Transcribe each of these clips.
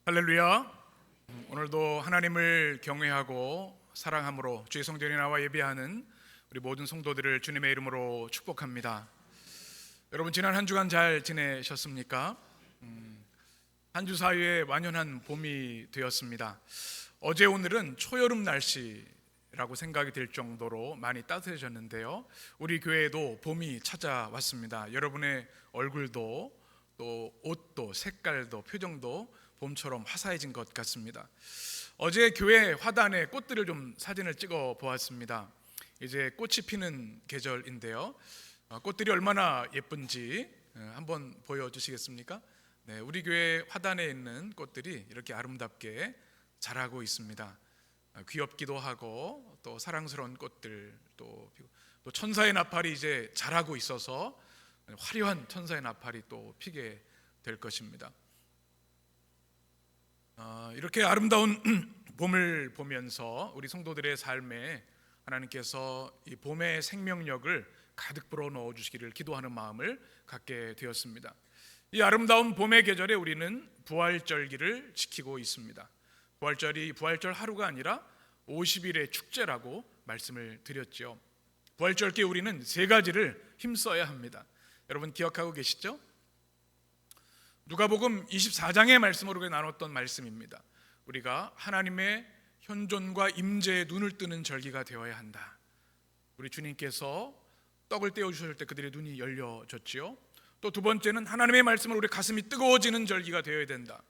할렐루야. 오늘도 하나님을 경외하고 사랑함으로 주의 성전에 나와 예배하는 우리 모든 성도들을 주님의 이름으로 축복합니다. 여러분, 지난 한 주간 잘 지내셨습니까? 한 주 사이에 완연한 봄이 되었습니다. 어제 오늘은 초여름 날씨라고 생각이 될 정도로 많이 따뜻해졌는데요, 우리 교회에도 봄이 찾아왔습니다. 여러분의 얼굴도 또 옷도 색깔도 표정도 봄처럼 화사해진 것 같습니다. 어제 교회 화단에 꽃들을 좀 사진을 찍어 보았습니다. 이제 꽃이 피는 계절인데요, 꽃들이 얼마나 예쁜지 한번 보여주시겠습니까? 네, 우리 교회 화단에 있는 꽃들이 이렇게 아름답게 자라고 있습니다. 귀엽기도 하고 또 사랑스러운 꽃들, 또 천사의 나팔이 이제 자라고 있어서 화려한 천사의 나팔이 또 피게 될 것입니다. 이렇게 아름다운 봄을 보면서 우리 성도들의 삶에 하나님께서 이 봄의 생명력을 가득 불어 넣어 주시기를 기도하는 마음을 갖게 되었습니다. 이 아름다운 봄의 계절에 우리는 부활절기를 지키고 있습니다. 부활절 하루가 아니라 50일의 축제라고 말씀을 드렸죠. 부활절기에 우리는 세 가지를 힘써야 합니다. 여러분 기억하고 계시죠? 누가복음 24장의 말씀으로 나눴던 말씀입니다. 우리가 하나님의 현존과 임재에 눈을 뜨는 절기가 되어야 한다. 우리 주님께서 떡을 떼어주실 때 그들의 눈이 열려졌지요. 또 두 번째는 하나님의 말씀으로 우리 가슴이 뜨거워지는 절기가 되어야 된다.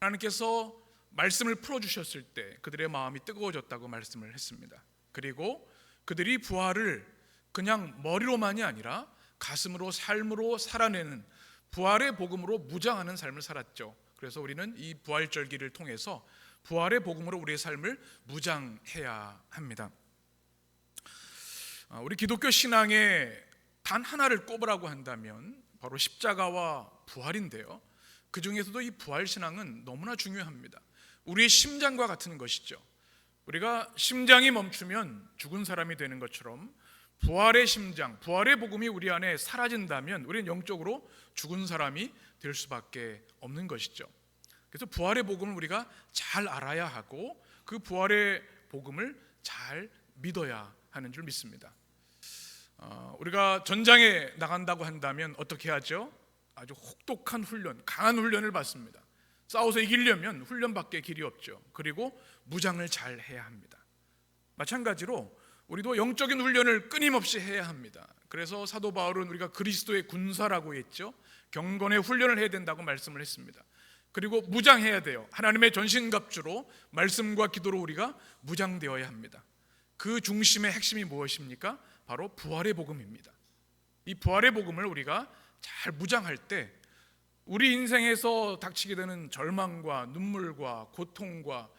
하나님께서 말씀을 풀어주셨을 때 그들의 마음이 뜨거워졌다고 말씀을 했습니다. 그리고 그들이 부활을 그냥 머리로만이 아니라 가슴으로 삶으로 살아내는 부활의 복음으로 무장하는 삶을 살았죠. 그래서 우리는 이 부활절기를 통해서 부활의 복음으로 우리의 삶을 무장해야 합니다. 우리 기독교 신앙에 단 하나를 꼽으라고 한다면 바로 십자가와 부활인데요, 그 중에서도 이 부활 신앙은 너무나 중요합니다. 우리의 심장과 같은 것이죠. 우리가 심장이 멈추면 죽은 사람이 되는 것처럼 부활의 심장, 부활의 복음이 우리 안에 사라진다면 우리는 영적으로 죽은 사람이 될 수밖에 없는 것이죠. 그래서 부활의 복음을 우리가 잘 알아야 하고 그 부활의 복음을 잘 믿어야 하는 줄 믿습니다. 우리가 전장에 나간다고 한다면 어떻게 하죠? 아주 혹독한 훈련, 강한 훈련을 받습니다. 싸워서 이기려면 훈련밖에 길이 없죠. 그리고 무장을 잘 해야 합니다. 마찬가지로 우리도 영적인 훈련을 끊임없이 해야 합니다. 그래서 사도 바울은 우리가 그리스도의 군사라고 했죠. 경건의 훈련을 해야 된다고 말씀을 했습니다. 그리고 무장해야 돼요. 하나님의 전신갑주로 말씀과 기도로 우리가 무장되어야 합니다. 그 중심의 핵심이 무엇입니까? 바로 부활의 복음입니다. 이 부활의 복음을 우리가 잘 무장할 때 우리 인생에서 닥치게 되는 절망과 눈물과 고통과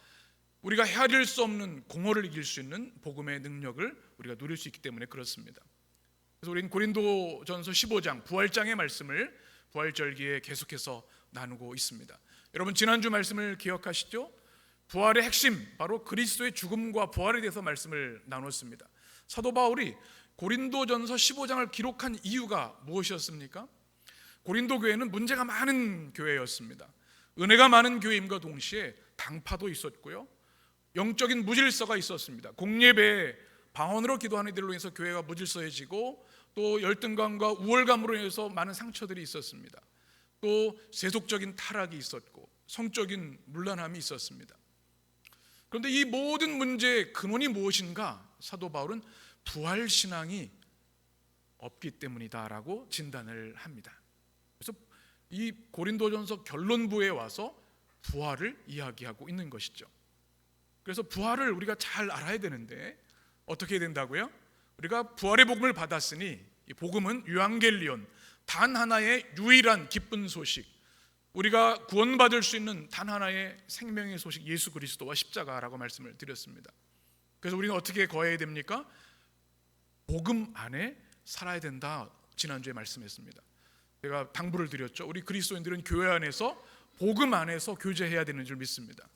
우리가 헤아릴 수 없는 공허를 이길 수 있는 복음의 능력을 우리가 누릴 수 있기 때문에 그렇습니다. 그래서 우리는 고린도전서 15장 부활장의 말씀을 부활절기에 계속해서 나누고 있습니다. 여러분 지난주 말씀을 기억하시죠? 부활의 핵심, 바로 그리스도의 죽음과 부활에 대해서 말씀을 나눴습니다. 사도 바울이 고린도전서 15장을 기록한 이유가 무엇이었습니까? 고린도 교회는 문제가 많은 교회였습니다. 은혜가 많은 교회임과 동시에 당파도 있었고요, 영적인 무질서가 있었습니다. 공예배, 방언으로 기도하는 이들로 인해서 교회가 무질서해지고 또 열등감과 우월감으로 인해서 많은 상처들이 있었습니다. 또 세속적인 타락이 있었고 성적인 문란함이 있었습니다. 그런데 이 모든 문제의 근원이 무엇인가? 사도 바울은 부활신앙이 없기 때문이다라고 진단을 합니다. 그래서 이 고린도전서 결론부에 와서 부활을 이야기하고 있는 것이죠. 그래서 부활을 우리가 잘 알아야 되는데 어떻게 해야 된다고요? 우리가 부활의 복음을 받았으니 이 복음은 유앙겔리온, 단 하나의 유일한 기쁜 소식, 우리가 구원받을 수 있는 단 하나의 생명의 소식, 예수 그리스도와 십자가라고 말씀을 드렸습니다. 그래서 우리는 어떻게 거해야 됩니까? 복음 안에 살아야 된다, 지난주에 말씀했습니다. 제가 당부를 드렸죠. 우리 그리스도인들은 교회 안에서 복음 안에서 교제해야 되는 줄 믿습니다.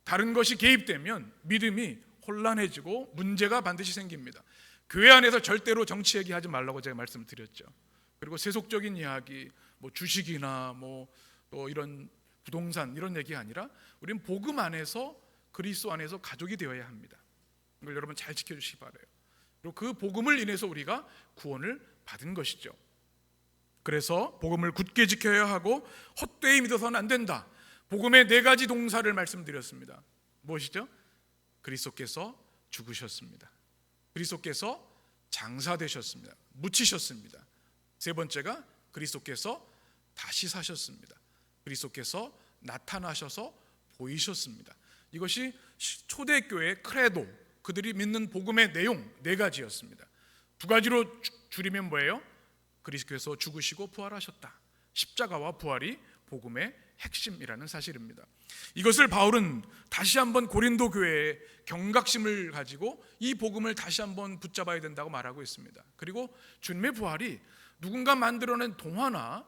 다른 것이 개입되면 믿음이 혼란해지고 문제가 반드시 생깁니다. 교회 안에서 절대로 정치 얘기하지 말라고 제가 말씀드렸죠. 그리고 세속적인 이야기, 주식이나 또 이런 부동산 이런 얘기가 아니라 우리는 복음 안에서 그리스도 안에서 가족이 되어야 합니다. 이걸 여러분 잘 지켜주시기 바라요. 그리고 그 복음을 인해서 우리가 구원을 받은 것이죠. 그래서 복음을 굳게 지켜야 하고 헛되이 믿어서는 안 된다. 복음의 4가지 동사를 말씀드렸습니다. 무엇이죠? 그리스도께서 죽으셨습니다. 그리스도께서 장사되셨습니다. 묻히셨습니다. 3번째가 그리스도께서 다시 사셨습니다. 그리스도께서 나타나셔서 보이셨습니다. 이것이 초대교회의 크레도, 그들이 믿는 복음의 내용 4가지였습니다. 2가지로 줄이면 뭐예요? 그리스도께서 죽으시고 부활하셨다. 십자가와 부활이 복음의 핵심이라는 사실입니다. 이것을 바울은 다시 한번 고린도 교회에 경각심을 가지고 이 복음을 다시 한번 붙잡아야 된다고 말하고 있습니다. 그리고 주님의 부활이 누군가 만들어낸 동화나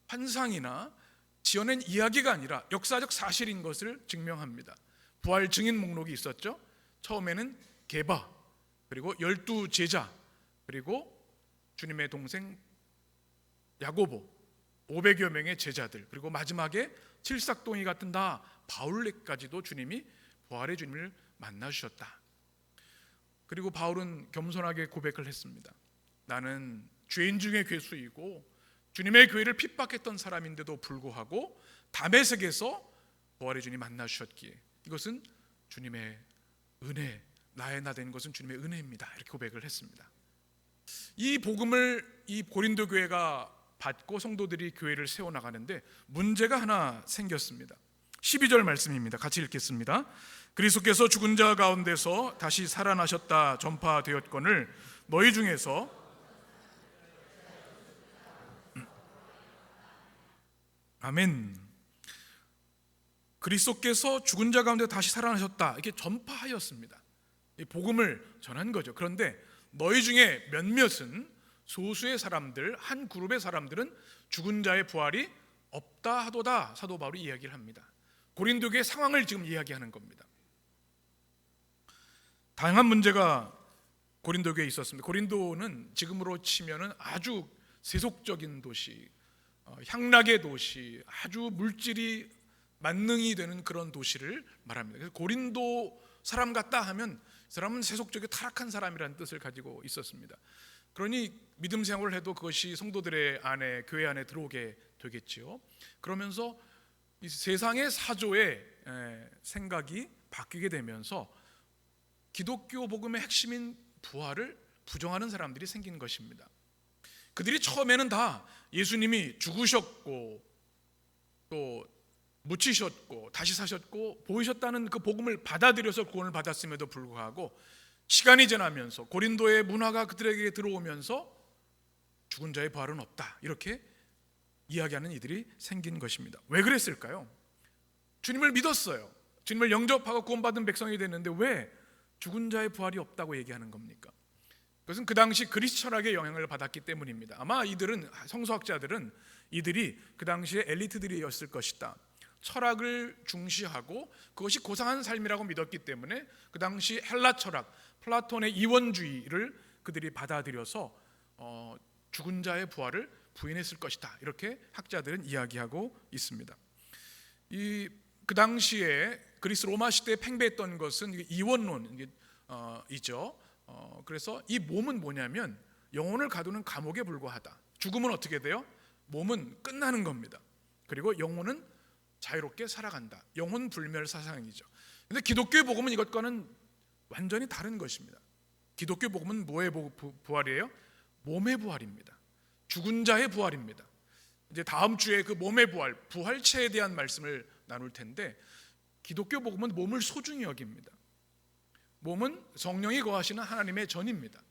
환상이나 지어낸 이야기가 아니라 역사적 사실인 것을 증명합니다. 부활 증인 목록이 있었죠. 처음에는 게바, 그리고 12제자, 그리고 주님의 동생 야고보, 500여 명의 제자들, 그리고 마지막에 칠삭동이 같은 다 바울까지도 주님이 부활의 주님을 만나주셨다. 그리고 바울은 겸손하게 고백을 했습니다. 나는 죄인 중에 괴수이고 주님의 교회를 핍박했던 사람인데도 불구하고 다메섹에서 부활의 주님 만나주셨기에 이것은 주님의 은혜, 나의 나 된 것은 주님의 은혜입니다. 이렇게 고백을 했습니다. 이 복음을 이 고린도 교회가 받고 성도들이 교회를 세워나가는데 문제가 하나 생겼습니다. 12절 말씀입니다. 같이 읽겠습니다. 그리스도께서 죽은 자 가운데서 다시 살아나셨다 전파되었거늘 너희 중에서 아멘. 그리스도께서 죽은 자 가운데 다시 살아나셨다 이렇게 전파하였습니다. 이 복음을 전한 거죠. 그런데 너희 중에 몇몇은, 소수의 사람들, 한 그룹의 사람들은 죽은 자의 부활이 없다 하도다 사도 바울이 이야기를 합니다. 고린도 교회의 상황을 지금 이야기하는 겁니다. 다양한 문제가 고린도 교회에 있었습니다. 고린도는 지금으로 치면은 아주 세속적인 도시, 향락의 도시, 아주 물질이 만능이 되는 그런 도시를 말합니다. 그래서 고린도 사람 같다 하면 이 사람은 세속적이 타락한 사람이라는 뜻을 가지고 있었습니다. 그러니 믿음 생활을 해도 그것이 성도들의 안에, 교회 안에 들어오게 되겠지요. 그러면서 이 세상의 사조의 생각이 바뀌게 되면서 기독교 복음의 핵심인 부활을 부정하는 사람들이 생긴 것입니다. 그들이 처음에는 다 예수님이 죽으셨고 또 묻히셨고 다시 사셨고 보이셨다는 그 복음을 받아들여서 구원을 받았음에도 불구하고 시간이 지나면서 고린도의 문화가 그들에게 들어오면서 죽은 자의 부활은 없다 이렇게 이야기하는 이들이 생긴 것입니다. 왜 그랬을까요? 주님을 믿었어요. 주님을 영접하고 구원받은 백성이 됐는데 왜 죽은 자의 부활이 없다고 얘기하는 겁니까? 그것은 그 당시 그리스 철학의 영향을 받았기 때문입니다. 아마 이들은, 성서학자들은 이들이 그 당시에 엘리트들이었을 것이다. 철학을 중시하고 그것이 고상한 삶이라고 믿었기 때문에 그 당시 헬라 철학, 플라톤의 이원주의를 그들이 받아들여서 죽은 자의 부활을 부인했을 것이다. 이렇게 학자들은 이야기하고 있습니다. 그 당시에 그리스 로마 시대에 팽배했던 것은 이원론이죠. 그래서 이 몸은 뭐냐면 영혼을 가두는 감옥에 불과하다. 죽으면 어떻게 돼요? 몸은 끝나는 겁니다. 그리고 영혼은 자유롭게 살아간다. 영혼 불멸 사상이죠. 그런데 기독교의 복음은 이것과는 완전히 다른 것입니다. 기독교 복음은 뭐의 부활이에요? 몸의 부활입니다. 죽은 자의 부활입니다. 이제 다음 주에 그 몸의 부활, 부활체에 대한 말씀을 나눌 텐데 기독교 복음은 몸을 소중히 여깁니다. 몸은 성령이 거하시는 하나님의 전입니다.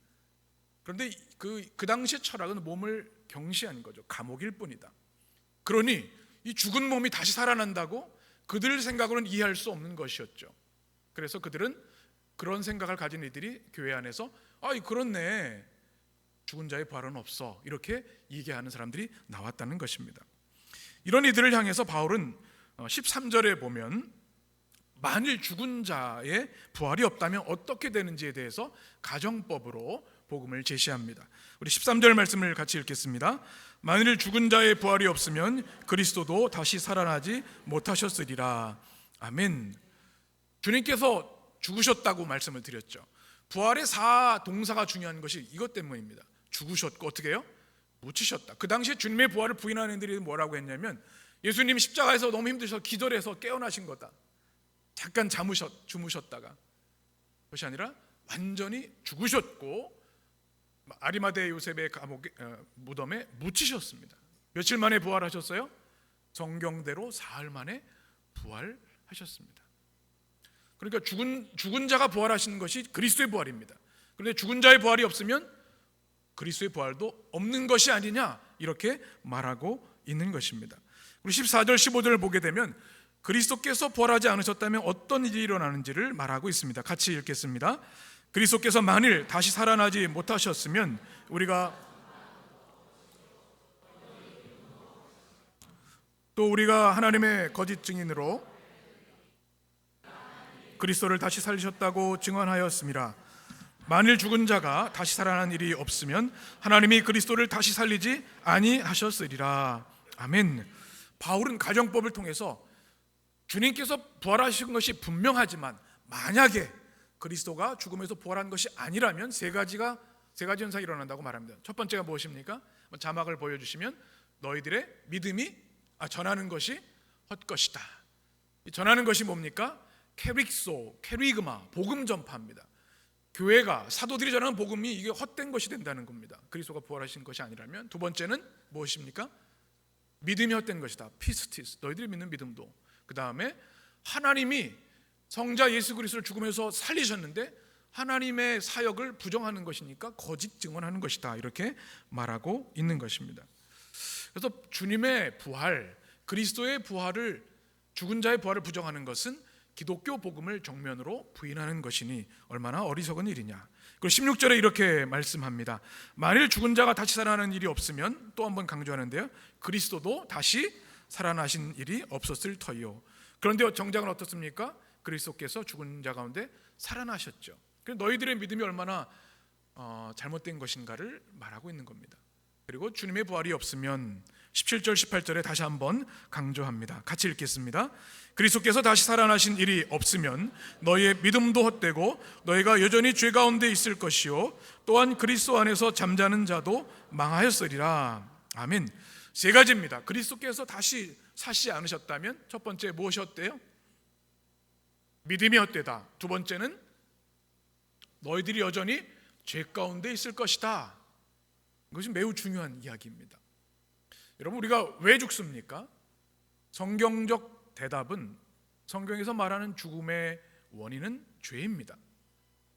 그런데 그 당시의 철학은 몸을 경시한 거죠. 감옥일 뿐이다. 그러니 이 죽은 몸이 다시 살아난다고 그들 생각으로는 이해할 수 없는 것이었죠. 그래서 그들은 그런 생각을 가진 이들이 교회 안에서 그렇네, 죽은 자의 부활은 없어, 이렇게 얘기하는 사람들이 나왔다는 것입니다. 이런 이들을 향해서 바울은 13절에 보면 만일 죽은 자의 부활이 없다면 어떻게 되는지에 대해서 가정법으로 복음을 제시합니다. 우리 13절 말씀을 같이 읽겠습니다. 만일 죽은 자의 부활이 없으면 그리스도도 다시 살아나지 못하셨으리라. 아멘. 주님께서 죽으셨다고 말씀을 드렸죠. 부활의 동사가 중요한 것이 이것 때문입니다. 죽으셨고 어떻게 해요? 묻히셨다. 그 당시에 주님의 부활을 부인하는 이들이 뭐라고 했냐면, 예수님 십자가에서 너무 힘드셔서 기절해서 깨어나신 거다. 잠깐 주무셨다가, 그것이 아니라 완전히 죽으셨고 아리마대 요셉의 무덤에 묻히셨습니다. 며칠 만에 부활하셨어요? 정경대로 사흘 만에 부활하셨습니다. 그러니까 죽은 자가 부활하시는 것이 그리스도의 부활입니다. 그런데 죽은 자의 부활이 없으면 그리스도의 부활도 없는 것이 아니냐, 이렇게 말하고 있는 것입니다. 우리 14절 15절을 보게 되면 그리스도께서 부활하지 않으셨다면 어떤 일이 일어나는지를 말하고 있습니다. 같이 읽겠습니다. 그리스도께서 만일 다시 살아나지 못하셨으면 우리가 하나님의 거짓 증인으로 그리스도를 다시 살리셨다고 증언하였습니다. 만일 죽은 자가 다시 살아난 일이 없으면 하나님이 그리스도를 다시 살리지 아니하셨으리라. 아멘. 바울은 가정법을 통해서 주님께서 부활하신 것이 분명하지만 만약에 그리스도가 죽음에서 부활한 것이 아니라면 세 가지 현상이 일어난다고 말합니다. 첫 번째가 무엇입니까? 자막을 보여주시면, 너희들의 믿음이 전하는 것이 헛것이다. 전하는 것이 뭡니까? 케리그마, 복음 전파입니다. 교회가, 사도들이 전하는 복음이 이게 헛된 것이 된다는 겁니다. 그리스도가 부활하신 것이 아니라면. 두 번째는 무엇입니까? 믿음이 헛된 것이다. 피스티스, 너희들이 믿는 믿음도. 그 다음에 하나님이 성자 예수 그리스도를 죽음에서 살리셨는데 하나님의 사역을 부정하는 것이니까 거짓 증언하는 것이다, 이렇게 말하고 있는 것입니다. 그래서 주님의 부활, 그리스도의 부활을, 죽은 자의 부활을 부정하는 것은 기독교 복음을 정면으로 부인하는 것이니 얼마나 어리석은 일이냐. 그리고 16절에 이렇게 말씀합니다. 만일 죽은 자가 다시 살아나는 일이 없으면, 또 한번 강조하는데요, 그리스도도 다시 살아나신 일이 없었을 터이요. 그런데 정작은 어떻습니까? 그리스도께서 죽은 자 가운데 살아나셨죠. 너희들의 믿음이 얼마나 잘못된 것인가를 말하고 있는 겁니다. 그리고 주님의 부활이 없으면 17절 18절에 다시 한번 강조합니다. 같이 읽겠습니다. 그리스도께서 다시 살아나신 일이 없으면 너희의 믿음도 헛되고 너희가 여전히 죄 가운데 있을 것이요 또한 그리스도 안에서 잠자는 자도 망하였으리라. 아멘. 세 가지입니다. 그리스도께서 다시 사시지 않으셨다면 첫 번째 무엇이 헛되요? 믿음이 헛되다. 두 번째는 너희들이 여전히 죄 가운데 있을 것이다. 이것이 매우 중요한 이야기입니다. 여러분, 우리가 왜 죽습니까? 성경적 대답은, 성경에서 말하는 죽음의 원인은 죄입니다.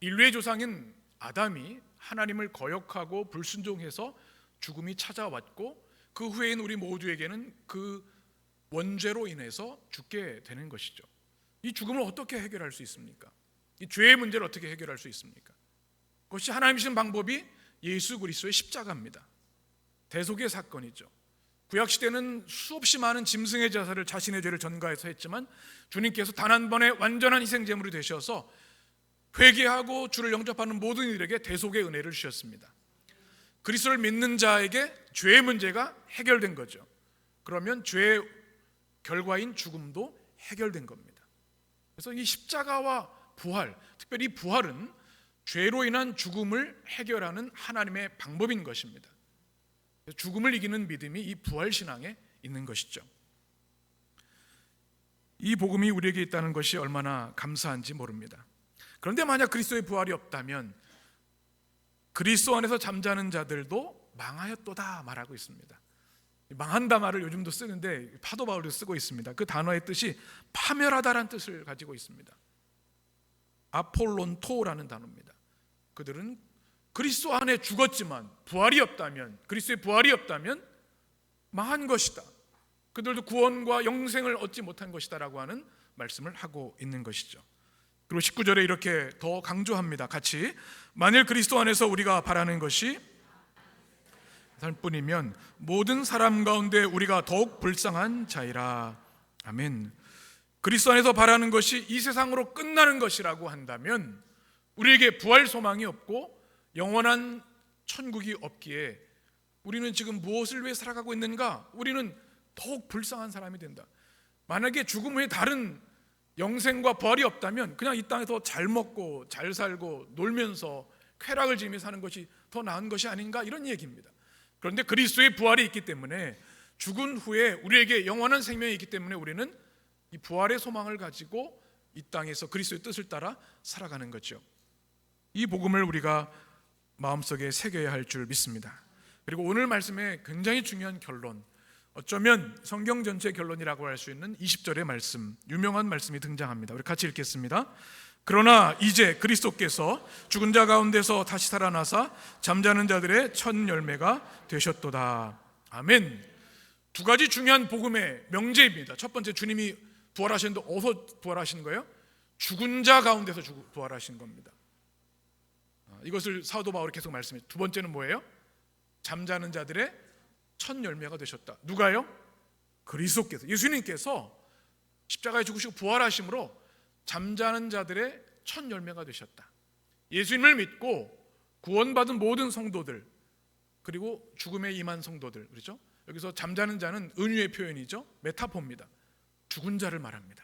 인류의 조상인 아담이 하나님을 거역하고 불순종해서 죽음이 찾아왔고, 그 후에인 우리 모두에게는 그 원죄로 인해서 죽게 되는 것이죠. 이 죽음을 어떻게 해결할 수 있습니까? 이 죄의 문제를 어떻게 해결할 수 있습니까? 그것이 하나님 주신 방법이 예수 그리스도의 십자가입니다. 대속의 사건이죠. 구약시대는 수없이 많은 짐승의 제사를 자신의 죄를 전가해서 했지만 주님께서 단 한 번의 완전한 희생제물이 되셔서 회개하고 주를 영접하는 모든 이들에게 대속의 은혜를 주셨습니다. 그리스도를 믿는 자에게 죄의 문제가 해결된 거죠. 그러면 죄의 결과인 죽음도 해결된 겁니다. 그래서 이 십자가와 부활, 특별히 부활은 죄로 인한 죽음을 해결하는 하나님의 방법인 것입니다. 죽음을 이기는 믿음이 이 부활신앙에 있는 것이죠. 이 복음이 우리에게 있다는 것이 얼마나 감사한지 모릅니다. 그런데 만약 그리스도의 부활이 없다면 그리스도 안에서 잠자는 자들도 망하였도다 말하고 있습니다. 망한다 말을 요즘도 쓰는데 파도 바울도 쓰고 있습니다. 그 단어의 뜻이 파멸하다라는 뜻을 가지고 있습니다. 아폴론토라는 단어입니다. 그들은 그리스도 안에 죽었지만 부활이 없다면, 그리스도의 부활이 없다면 망한 것이다. 그들도 구원과 영생을 얻지 못한 것이다 라고 하는 말씀을 하고 있는 것이죠. 그리고 19절에 이렇게 더 강조합니다. 같이, 만일 그리스도 안에서 우리가 바라는 것이 살 뿐이면 모든 사람 가운데 우리가 더욱 불쌍한 자이라. 아멘. 그리스도 안에서 바라는 것이 이 세상으로 끝나는 것이라고 한다면 우리에게 부활 소망이 없고 영원한 천국이 없기에 우리는 지금 무엇을 위해 살아가고 있는가? 우리는 더욱 불쌍한 사람이 된다. 만약에 죽음 후에 다른 영생과 부활이 없다면 그냥 이 땅에서 잘 먹고 잘 살고 놀면서 쾌락을 지으며 사는 것이 더 나은 것이 아닌가, 이런 얘기입니다. 그런데 그리스도의 부활이 있기 때문에 죽은 후에 우리에게 영원한 생명이 있기 때문에 우리는 이 부활의 소망을 가지고 이 땅에서 그리스도의 뜻을 따라 살아가는 거죠. 이 복음을 우리가 마음속에 새겨야 할 줄 믿습니다. 그리고 오늘 말씀의 굉장히 중요한 결론, 어쩌면 성경 전체의 결론이라고 할 수 있는 20절의 말씀, 유명한 말씀이 등장합니다. 우리 같이 읽겠습니다. 그러나 이제 그리스도께서 죽은 자 가운데서 다시 살아나사 잠자는 자들의 첫 열매가 되셨도다. 아멘. 두 가지 중요한 복음의 명제입니다. 첫 번째, 주님이 부활하셨는데 어디서 부활하신 거예요? 죽은 자 가운데서 부활하신 겁니다. 이것을 사도 바울이 계속 말씀해요. 두 번째는 뭐예요? 잠자는 자들의 첫 열매가 되셨다. 누가요? 그리스도께서, 예수님께서 십자가에 죽으시고 부활하심으로 잠자는 자들의 첫 열매가 되셨다. 예수님을 믿고 구원받은 모든 성도들, 그리고 죽음에 임한 성도들, 그렇죠? 여기서 잠자는 자는 은유의 표현이죠. 메타포입니다. 죽은 자를 말합니다.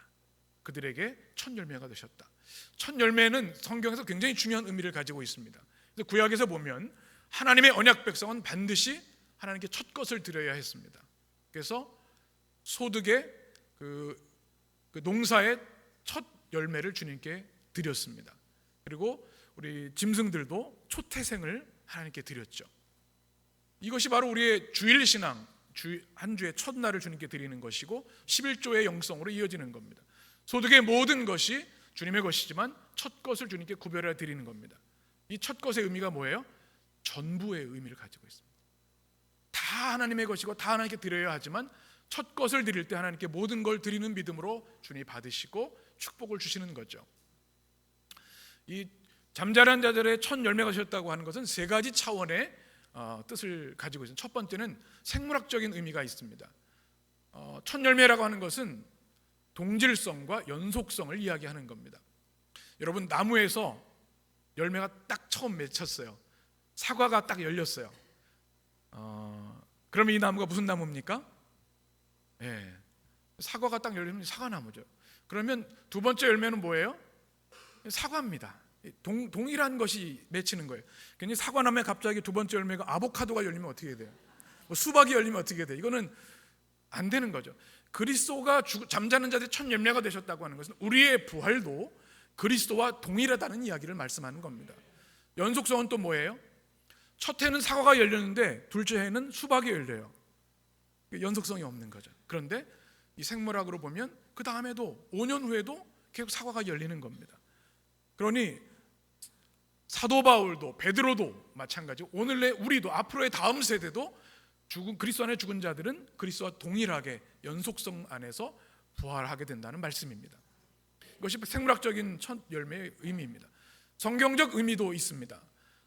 그들에게 첫 열매가 되셨다. 첫 열매는 성경에서 굉장히 중요한 의미를 가지고 있습니다. 그래서 구약에서 보면 하나님의 언약 백성은 반드시 하나님께 첫 것을 드려야 했습니다. 그래서 소득의 그 농사의 첫 열매를 주님께 드렸습니다. 그리고 우리 짐승들도 초태생을 하나님께 드렸죠. 이것이 바로 우리의 주일 신앙, 한 주의 첫날을 주님께 드리는 것이고 11조의 영성으로 이어지는 겁니다. 소득의 모든 것이 주님의 것이지만 첫 것을 주님께 구별해 드리는 겁니다. 이 첫 것의 의미가 뭐예요? 전부의 의미를 가지고 있습니다. 다 하나님의 것이고 다 하나님께 드려야 하지만 첫 것을 드릴 때 하나님께 모든 걸 드리는 믿음으로 주님이 받으시고 축복을 주시는 거죠. 이 잠자는 자들의 첫 열매가 되셨다고 하는 것은 세 가지 차원의 뜻을 가지고 있습니다. 첫 번째는 생물학적인 의미가 있습니다. 첫 열매라고 하는 것은 동질성과 연속성을 이야기하는 겁니다. 여러분, 나무에서 열매가 딱 처음 맺혔어요. 사과가 딱 열렸어요. 그러면 이 나무가 무슨 나무입니까? 네, 사과가 딱 열리면 사과나무죠. 그러면 두 번째 열매는 뭐예요? 사과입니다. 동일한 것이 맺히는 거예요. 괜히 사과나무에 갑자기 두 번째 열매가 아보카도가 열리면 어떻게 돼요? 수박이 열리면 어떻게 돼요? 이거는 안 되는 거죠. 그리스도가 잠자는 자들의 첫 열매가 되셨다고 하는 것은 우리의 부활도 그리스도와 동일하다는 이야기를 말씀하는 겁니다. 연속성은 또 뭐예요? 첫 해는 사과가 열렸는데 둘째 해는 수박이 열려요. 연속성이 없는 거죠. 그런데 이 생물학으로 보면 그 다음에도 5년 후에도 계속 사과가 열리는 겁니다. 그러니 사도 바울도 베드로도 마찬가지고 오늘의 우리도 앞으로의 다음 세대도 그리스도 안에 죽은 자들은 그리스도와 동일하게 연속성 안에서 부활하게 된다는 말씀입니다. 이것이 생물학적인 첫 열매의 의미입니다. 성경적 의미도 있습니다.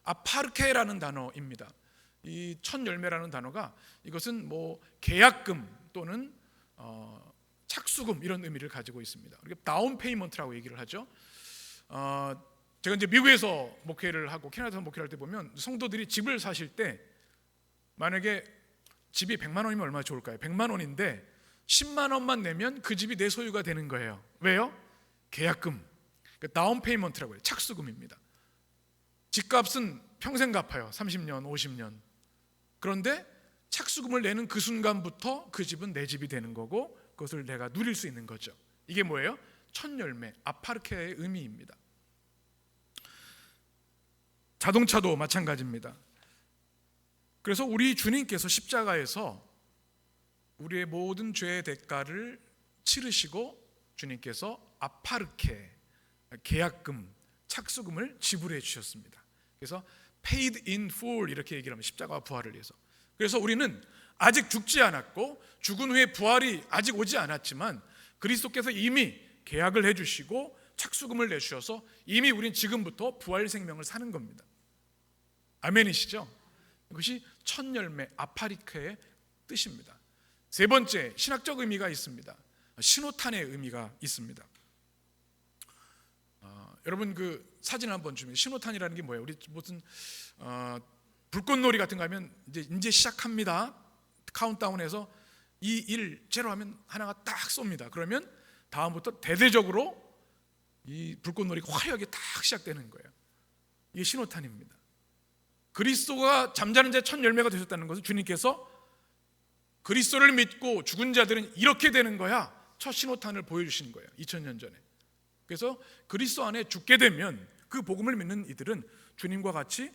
아파르케라는 단어입니다. 이 첫 열매라는 단어가 이것은 뭐 계약금 또는 착수금 이런 의미를 가지고 있습니다. 우리가 다운 페이먼트라고 얘기를 하죠. 제가 이제 미국에서 목회를 하고 캐나다에서 목회를 할 때 보면 성도들이 집을 사실 때 만약에 집이 100만 원이면 얼마나 좋을까요? 100만 원인데 10만 원만 내면 그 집이 내 소유가 되는 거예요. 왜요? 계약금, 다운 페이먼트라고 해요. 착수금입니다. 집값은 평생 갚아요. 30년, 50년. 그런데 착수금을 내는 그 순간부터 그 집은 내 집이 되는 거고 그것을 내가 누릴 수 있는 거죠. 이게 뭐예요? 첫 열매, 아파르케의 의미입니다. 자동차도 마찬가지입니다. 그래서 우리 주님께서 십자가에서 우리의 모든 죄의 대가를 치르시고 주님께서 아파르케, 계약금, 착수금을 지불해 주셨습니다. 그래서 paid in full 이렇게 얘기를 하면 십자가와 부활을 위해서. 그래서 우리는 아직 죽지 않았고 죽은 후에 부활이 아직 오지 않았지만 그리스도께서 이미 계약을 해주시고 착수금을 내주셔서 이미 우린 지금부터 부활 생명을 사는 겁니다. 아멘이시죠? 이것이 첫 열매 아파리케의 뜻입니다. 세 번째, 신학적 의미가 있습니다. 신호탄의 의미가 있습니다. 여러분 그 사진 한번 주면 신호탄이라는 게 뭐예요? 우리 무슨 불꽃놀이 같은 거 하면 이제 시작합니다. 카운트다운해서 2, 1, 0 하면 하나가 딱 쏩니다. 그러면 다음부터 대대적으로 이 불꽃놀이가 화려하게 딱 시작되는 거예요. 이게 신호탄입니다. 그리스도가 잠자는 자 첫 열매가 되셨다는 것은 주님께서 그리스도를 믿고 죽은 자들은 이렇게 되는 거야, 첫 신호탄을 보여주시는 거예요. 2000년 전에. 그래서 그리스도 안에 죽게 되면 그 복음을 믿는 이들은 주님과 같이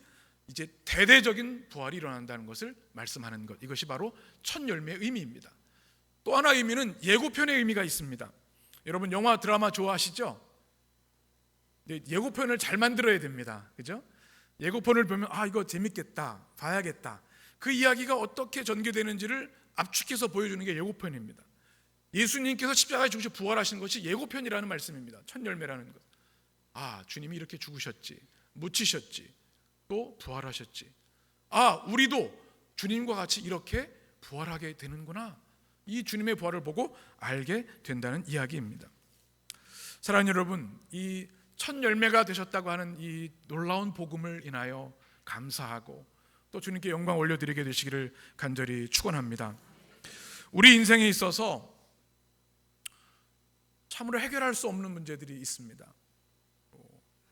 이제 대대적인 부활이 일어난다는 것을 말씀하는 것, 이것이 바로 첫 열매의 의미입니다. 또 하나 의미는 예고편의 의미가 있습니다. 여러분 영화 드라마 좋아하시죠? 예고편을 잘 만들어야 됩니다. 그죠? 예고편을 보면 이거 재밌겠다, 봐야겠다, 그 이야기가 어떻게 전개되는지를 압축해서 보여주는 게 예고편입니다. 예수님께서 십자가에 죽으셔 부활하신 것이 예고편이라는 말씀입니다. 첫 열매라는 것. 주님이 이렇게 죽으셨지, 묻히셨지, 또 부활하셨지. 우리도 주님과 같이 이렇게 부활하게 되는구나. 이 주님의 부활을 보고 알게 된다는 이야기입니다. 사랑하는 여러분, 이 첫 열매가 되셨다고 하는 이 놀라운 복음을 인하여 감사하고 또 주님께 영광 올려드리게 되시기를 간절히 축원합니다. 우리 인생에 있어서 참으로 해결할 수 없는 문제들이 있습니다.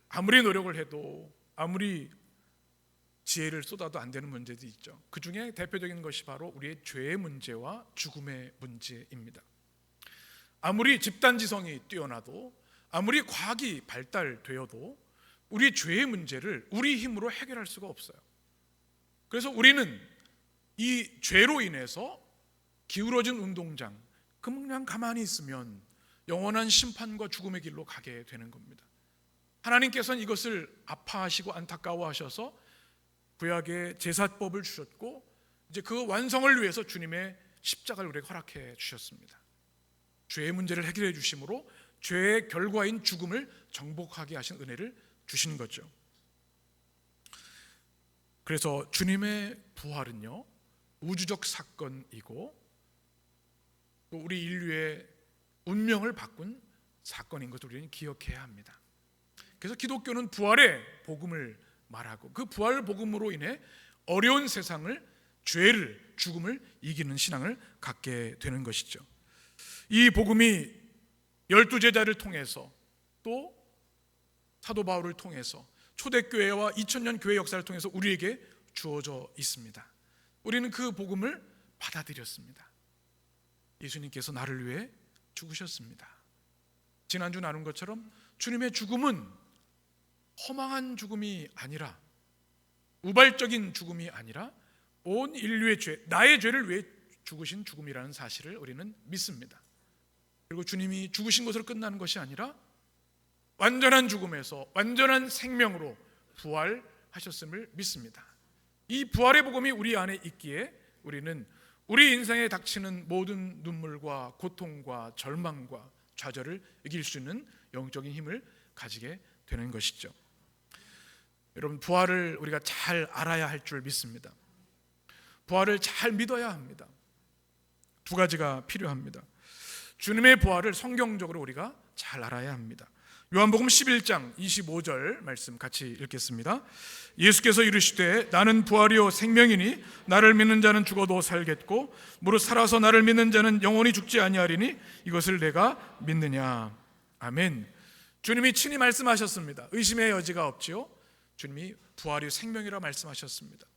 아무리 노력을 해도 아무리 지혜를 쏟아도 안 되는 문제도 있죠. 그 중에 대표적인 것이 바로 우리의 죄의 문제와 죽음의 문제입니다. 아무리 집단지성이 뛰어나도 아무리 과학이 발달되어도 우리 죄의 문제를 우리 힘으로 해결할 수가 없어요. 그래서 우리는 이 죄로 인해서 기울어진 운동장, 그냥 가만히 있으면 영원한 심판과 죽음의 길로 가게 되는 겁니다. 하나님께서는 이것을 아파하시고 안타까워하셔서 구약의 제사법을 주셨고 이제 그 완성을 위해서 주님의 십자가를 우리에게 허락해 주셨습니다. 죄의 문제를 해결해 주심으로 죄의 결과인 죽음을 정복하게 하신 은혜를 주신 거죠. 그래서 주님의 부활은요, 우주적 사건이고 또 우리 인류의 운명을 바꾼 사건인 것을 우리는 기억해야 합니다. 그래서 기독교는 부활의 복음을 말하고 그 부활 복음으로 인해 어려운 세상을, 죄를, 죽음을 이기는 신앙을 갖게 되는 것이죠. 이 복음이 12제자를 통해서 또 사도 바울을 통해서 초대교회와 2000년 교회 역사를 통해서 우리에게 주어져 있습니다. 우리는 그 복음을 받아들였습니다. 예수님께서 나를 위해 죽으셨습니다. 지난주 나눈 것처럼 주님의 죽음은 허망한 죽음이 아니라, 우발적인 죽음이 아니라 온 인류의 죄, 나의 죄를 위해 죽으신 죽음이라는 사실을 우리는 믿습니다. 그리고 주님이 죽으신 것으로 끝나는 것이 아니라 완전한 죽음에서 완전한 생명으로 부활하셨음을 믿습니다. 이 부활의 복음이 우리 안에 있기에 우리는 우리 인생에 닥치는 모든 눈물과 고통과 절망과 좌절을 이길 수 있는 영적인 힘을 가지게 되는 것이죠. 여러분, 부활을 우리가 잘 알아야 할 줄 믿습니다. 부활을 잘 믿어야 합니다. 두 가지가 필요합니다. 주님의 부활을 성경적으로 우리가 잘 알아야 합니다. 요한복음 11장 25절 말씀 같이 읽겠습니다. 예수께서 이르시되 나는 부활이요 생명이니 나를 믿는 자는 죽어도 살겠고 무릇 살아서 나를 믿는 자는 영원히 죽지 아니하리니 이것을 내가 믿느냐. 아멘. 주님이 친히 말씀하셨습니다. 의심의 여지가 없지요. 주님이 부활이 생명이라 말씀하셨습니다.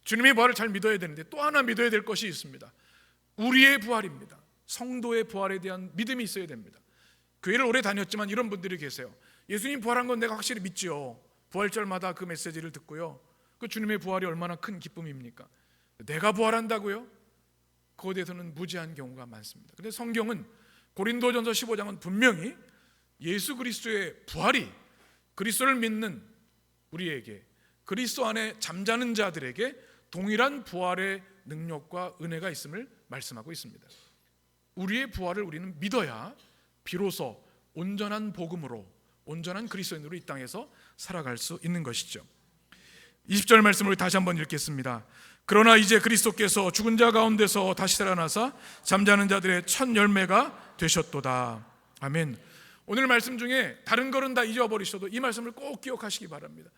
주님의 부활을 잘 믿어야 되는데 또 하나 믿어야 될 것이 있습니다. 우리의 부활입니다. 성도의 부활에 대한 믿음이 있어야 됩니다. 교회를 오래 다녔지만 이런 분들이 계세요. 예수님 부활한 건 내가 확실히 믿지요. 부활절마다 그 메시지를 듣고요. 그 주님의 부활이 얼마나 큰 기쁨입니까? 내가 부활한다고요? 그거에 대해서는 무지한 경우가 많습니다. 그런데 성경은 고린도전서 15장은 분명히 예수 그리스도의 부활이 그리스도를 믿는 우리에게, 그리스도 안에 잠자는 자들에게 동일한 부활의 능력과 은혜가 있음을 말씀하고 있습니다. 우리의 부활을 우리는 믿어야 비로소 온전한 복음으로, 온전한 그리스도인으로 이 땅에서 살아갈 수 있는 것이죠. 20절 말씀을 다시 한번 읽겠습니다. 그러나 이제 그리스도께서 죽은 자 가운데서 다시 살아나사 잠자는 자들의 첫 열매가 되셨도다. 아멘. 오늘 말씀 중에 다른 거는 다 잊어버리셔도 이 말씀을 꼭 기억하시기 바랍니다.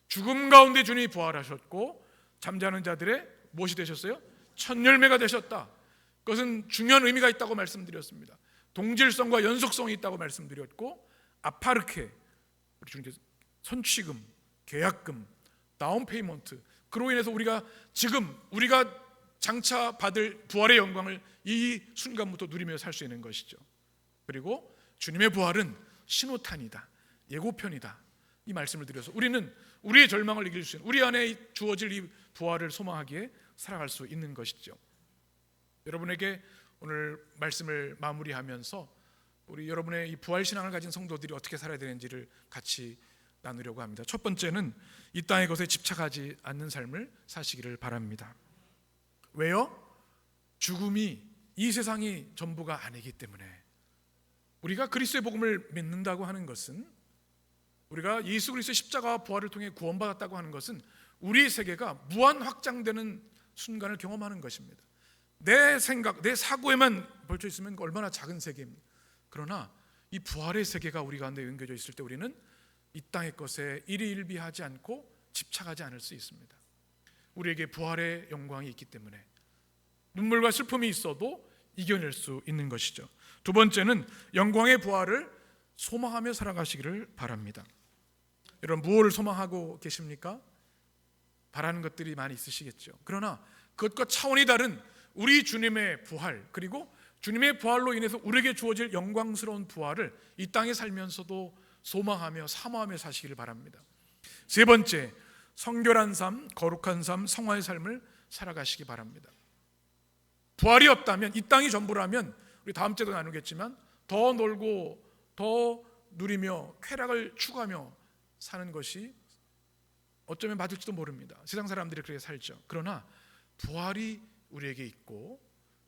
죽음 가운데 주님이 부활하셨고 잠자는 자들의 무엇이 되셨어요? 첫 열매가 되셨다. 그것은 중요한 의미가 있다고 말씀드렸습니다. 동질성과 연속성이 있다고 말씀드렸고, 아파르케, 우리 주님께서 선취금, 계약금, 다운 페이먼트, 그로 인해서 우리가 지금 우리가 장차 받을 부활의 영광을 이 순간부터 누리며 살 수 있는 것이죠. 그리고 주님의 부활은 신호탄이다, 예고편이다, 이 말씀을 드려서 우리는 우리의 절망을 이길 수 있는, 우리 안에 주어질 이 부활을 소망하기에 살아갈 수 있는 것이죠. 여러분에게 오늘 말씀을 마무리하면서 우리 여러분의 이 부활신앙을 가진 성도들이 어떻게 살아야 되는지를 같이 나누려고 합니다. 첫 번째는 이 땅의 것에 집착하지 않는 삶을 사시기를 바랍니다. 왜요? 죽음이 이 세상이 전부가 아니기 때문에. 우리가 그리스도의 복음을 믿는다고 하는 것은, 우리가 예수 그리스도의 십자가와 부활을 통해 구원받았다고 하는 것은 우리 세계가 무한 확장되는 순간을 경험하는 것입니다. 내 생각, 내 사고에만 벌쳐 있으면 얼마나 작은 세계입니까? 그러나 이 부활의 세계가 우리 가운데 연결되어 있을 때 우리는 이 땅의 것에 일희일비하지 않고 집착하지 않을 수 있습니다. 우리에게 부활의 영광이 있기 때문에 눈물과 슬픔이 있어도 이겨낼 수 있는 것이죠. 두 번째는 영광의 부활을 소망하며 살아가시기를 바랍니다. 여러분, 무엇을 소망하고 계십니까? 바라는 것들이 많이 있으시겠죠. 그러나 그것과 차원이 다른 우리 주님의 부활, 그리고 주님의 부활로 인해서 우리에게 주어질 영광스러운 부활을 이 땅에 살면서도 소망하며 사모하며 사시기를 바랍니다. 세 번째, 성결한 삶, 거룩한 삶, 성화의 삶을 살아가시기 바랍니다. 부활이 없다면, 이 땅이 전부라면, 우리 다음 주에도 나누겠지만 더 놀고 더 누리며 쾌락을 추구하며 사는 것이 어쩌면 맞을지도 모릅니다. 세상 사람들이 그렇게 살죠. 그러나 부활이 우리에게 있고,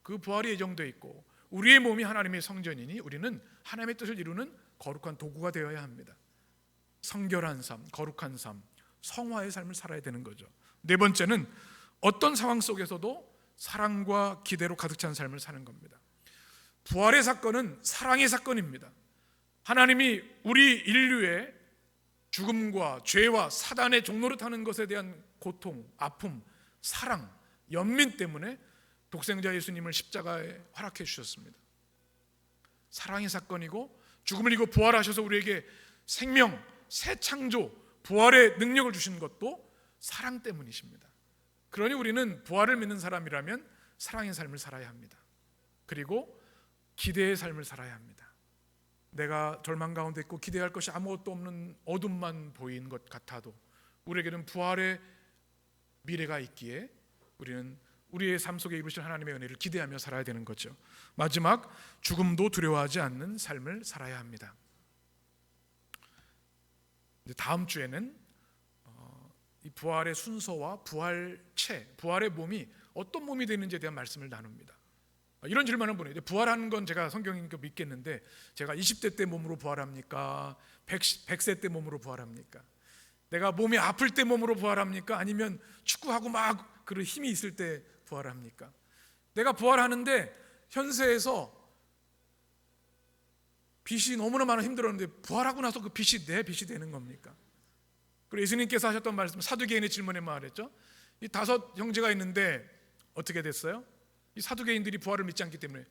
그 부활이 예정되어 있고, 우리의 몸이 하나님의 성전이니 우리는 하나님의 뜻을 이루는 거룩한 도구가 되어야 합니다. 성결한 삶, 거룩한 삶, 성화의 삶을 살아야 되는 거죠. 네 번째는 어떤 상황 속에서도 사랑과 기대로 가득 찬 삶을 사는 겁니다. 부활의 사건은 사랑의 사건입니다. 하나님이 우리 인류의 죽음과 죄와 사단의 종노릇 하는 것에 대한 고통, 아픔, 사랑, 연민 때문에 독생자 예수님을 십자가에 활약해 주셨습니다. 사랑의 사건이고, 죽음을 이기고 부활하셔서 우리에게 생명, 새 창조, 부활의 능력을 주신 것도 사랑 때문이십니다. 그러니 우리는 부활을 믿는 사람이라면 사랑의 삶을 살아야 합니다. 그리고 기대의 삶을 살아야 합니다. 내가 절망 가운데 있고 기대할 것이 아무것도 없는 어둠만 보이는 것 같아도 우리에게는 부활의 미래가 있기에 우리는 우리의 삶 속에 이루실 하나님의 은혜를 기대하며 살아야 되는 거죠. 마지막, 죽음도 두려워하지 않는 삶을 살아야 합니다. 다음 주에는 이 부활의 순서와 부활체, 부활의 몸이 어떤 몸이 되는지에 대한 말씀을 나눕니다. 이런 질문을 보내요. 부활하는 건 제가 성경이니까 믿겠는데, 제가 20대 때 몸으로 부활합니까? 100세 때 몸으로 부활합니까? 내가 몸이 아플 때 몸으로 부활합니까? 아니면 축구하고 막 그런 힘이 있을 때 부활합니까? 내가 부활하는데 현세에서 빚이 너무나 많아 힘들었는데 부활하고 나서 그 빚이 내 빚이 되는 겁니까? 그리고 예수님께서 하셨던 말씀, 사두개인의 질문에 말했죠. 이 5 형제가 있는데 어떻게 됐어요? 이 사두개인들이 부활을 믿지 않기 때문에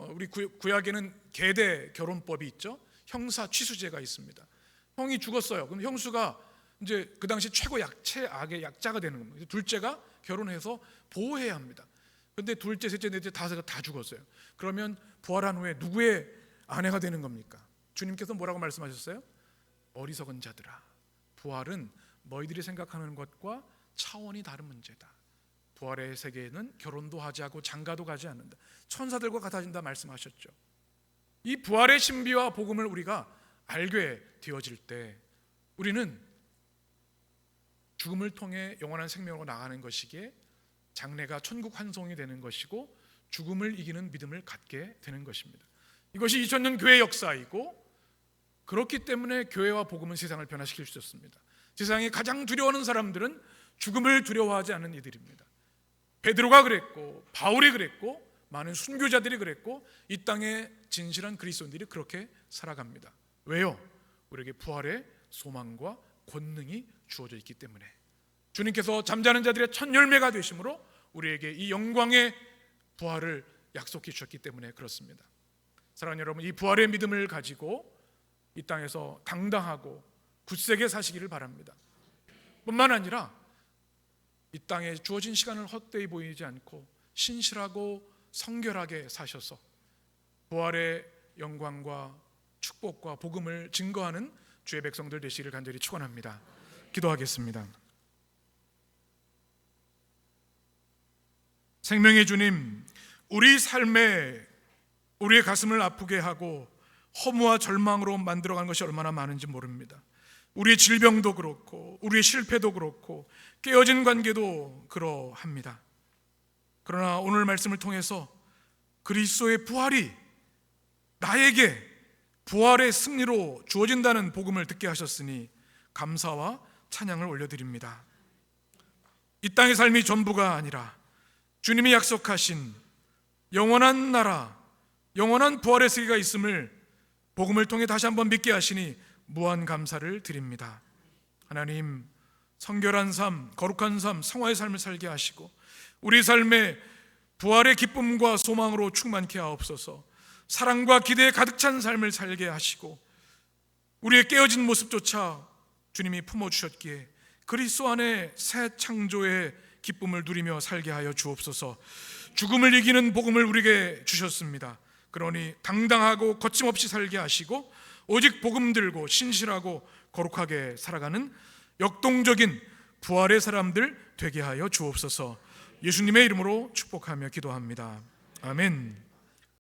우리 구약에는 계대 결혼법이 있죠. 형사 취수제가 있습니다. 형이 죽었어요. 그럼 형수가 이제 그 당시 최악의 약자가 되는 겁니다. 둘째가 결혼해서 보호해야 합니다. 그런데 둘째, 셋째, 넷째, 다섯가 다 죽었어요. 그러면 부활한 후에 누구의 아내가 되는 겁니까? 주님께서 뭐라고 말씀하셨어요? 어리석은 자들아, 부활은 너희들이 생각하는 것과 차원이 다른 문제다. 부활의 세계에는 결혼도 하지 않고 장가도 가지 않는다. 천사들과 같아진다 말씀하셨죠. 이 부활의 신비와 복음을 우리가 알게 되어질 때 우리는 죽음을 통해 영원한 생명으로 나가는 것이기에 장래가 천국 환송이 되는 것이고, 죽음을 이기는 믿음을 갖게 되는 것입니다. 이것이 2000년 교회 역사이고, 그렇기 때문에 교회와 복음은 세상을 변화시킬 수 있습니다. 세상에 가장 두려워하는 사람들은 죽음을 두려워하지 않는 이들입니다. 베드로가 그랬고, 바울이 그랬고, 많은 순교자들이 그랬고, 이 땅의 진실한 그리스도인들이 그렇게 살아갑니다. 왜요? 우리에게 부활의 소망과 권능이 주어져 있기 때문에. 주님께서 잠자는 자들의 첫 열매가 되심으로 우리에게 이 영광의 부활을 약속해 주셨기 때문에 그렇습니다. 사랑하는 여러분, 이 부활의 믿음을 가지고 이 땅에서 당당하고 굳세게 사시기를 바랍니다. 뿐만 아니라 이 땅에 주어진 시간을 헛되이 보이지 않고 신실하고 성결하게 사셔서 부활의 영광과 축복과 복음을 증거하는 주의 백성들 되시기를 간절히 축원합니다. 기도하겠습니다. 생명의 주님, 우리 삶에 우리의 가슴을 아프게 하고 허무와 절망으로 만들어가는 것이 얼마나 많은지 모릅니다. 우리의 질병도 그렇고 우리의 실패도 그렇고 깨어진 관계도 그러합니다. 그러나 오늘 말씀을 통해서 그리스도의 부활이 나에게 부활의 승리로 주어진다는 복음을 듣게 하셨으니 감사와 찬양을 올려드립니다. 이 땅의 삶이 전부가 아니라 주님이 약속하신 영원한 나라, 영원한 부활의 세계가 있음을 복음을 통해 다시 한번 믿게 하시니 무한 감사를 드립니다. 하나님, 성결한 삶, 거룩한 삶, 성화의 삶을 살게 하시고 우리 삶에 부활의 기쁨과 소망으로 충만케 하옵소서. 사랑과 기대에 가득 찬 삶을 살게 하시고 우리의 깨어진 모습조차 주님이 품어주셨기에 그리스도 안에 새 창조의 기쁨을 누리며 살게 하여 주옵소서. 죽음을 이기는 복음을 우리에게 주셨습니다. 그러니 당당하고 거침없이 살게 하시고 오직 복음 들고 신실하고 거룩하게 살아가는 역동적인 부활의 사람들 되게 하여 주옵소서. 예수님의 이름으로 축복하며 기도합니다. 아멘.